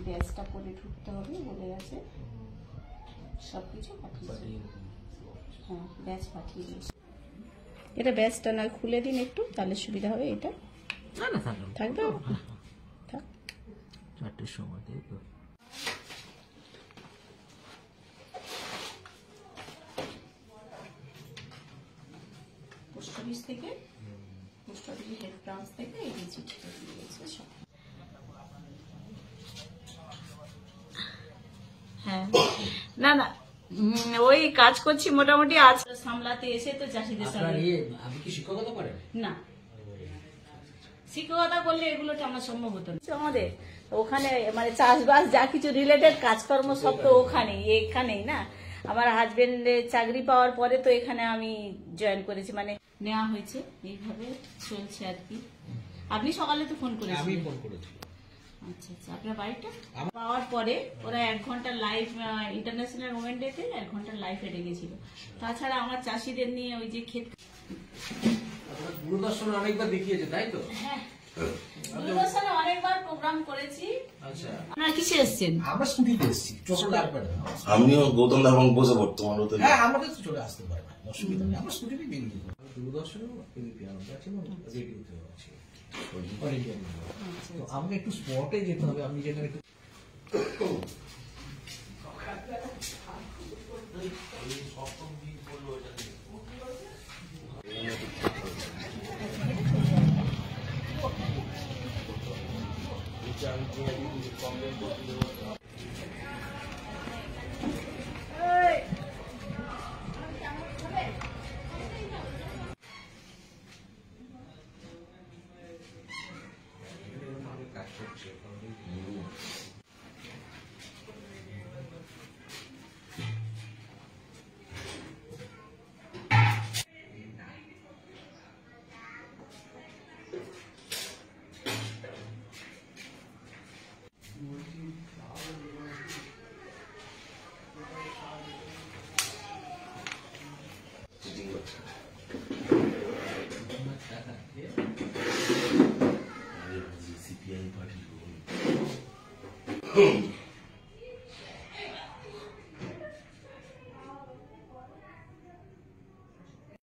ব্যাচটা করে ঢুকতে হবে বলে গেছে, সবকিছু পাঠিয়েছে। হ্যাঁ, ব্যাচ পাঠিয়ে দিয়েছে। এটা ব্যাচটা না খুলে দিন একটু, তাহলে সুবিধা হবে। এটা থাকবে, থাক। 4টের সময় তাই তো। পোস্ট অফিস থেকে, পোস্ট অফিসের হেড ব্রাঞ্চ থেকে এই চিঠিটা দিয়ে গেছে সব। হ্যাঁ, না না ওই কাজ করছি মোটামুটি। আজ সামলাতে এসে তো চাষিদের সঙ্গে। আপনি কি শিক্ষকতা করেন? না, শিক্ষকতা করলে এগুলো তো আমার সম্ভব হতো না। আমাদের ওখানে মানে চাষবাস যা কিছু রিলেটেড কাজকর্ম সব তো ওখানেই, এখানেই না। আমার হাজবেন্ডের চাকরি পাওয়ার পরে তো এখানে আমি জয়েন করেছি, মানে নেওয়া হয়েছে, এইভাবে চলছে আর কি। আপনি সকালে তো ফোন করেছেন? আমি ফোন করেছি। আচ্ছা আচ্ছা, আপনার বাড়িটা পাওয়ার পরে ওরা 1 ঘন্টা লাইভ, ইন্টারন্যাশনাল ওমেন ডেতে 1 ঘন্টা লাইভ এটে গেছিল। তাছাড়া আমার চাষিদের নিয়ে ওই যে ক্ষেত, দূরদর্শনে অনেকবার দেখিয়েছে তাই তো? হ্যাঁ, দূরদর্শনে অনেকবার প্রোগ্রাম করেছি। আচ্ছা, আপনারা কিসে এসেছেন? আমরা স্কুটিতে এসেছি, টোটো লাগবে না। আমিও গৌতম দা এবং বসে পড়তো আমার তো। হ্যাঁ, আমাদের তো চলে আসতে পারে না, অসুবিধা নেই, আমরা স্কুটিতে বেরিয়ে যাবো। দূরদর্শনেও আছে, রেডিওতেও আছে, অল ইন্ডিয়া রেডিও। তো আমাকে একটু স্পটে যেতে হবে, আপনি যেখানে একটু কাজ করছে। CPI party.